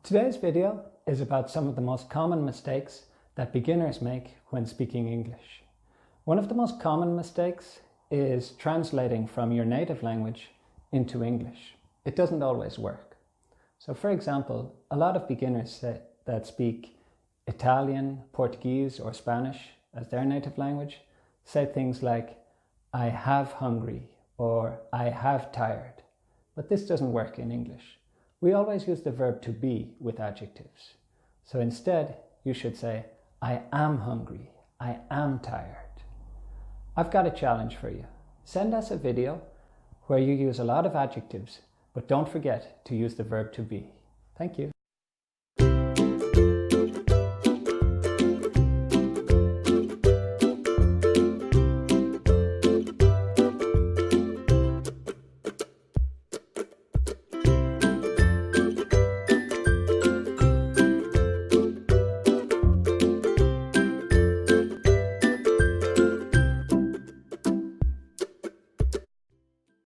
Today's video is about some of the most common mistakes that beginners make when speaking English. One of the most common mistakes is translating from your native language into English. It doesn't always work. So for example, a lot of beginners that speak Italian, Portuguese or Spanish as their native language say things like, I have hungry or I have tired. But this doesn't work in English. We always use the verb to be with adjectives. So instead, you should say, I am hungry, I am tired. I've got a challenge for you. Send us a video where you use a lot of adjectives, but don't forget to use the verb to be. Thank you.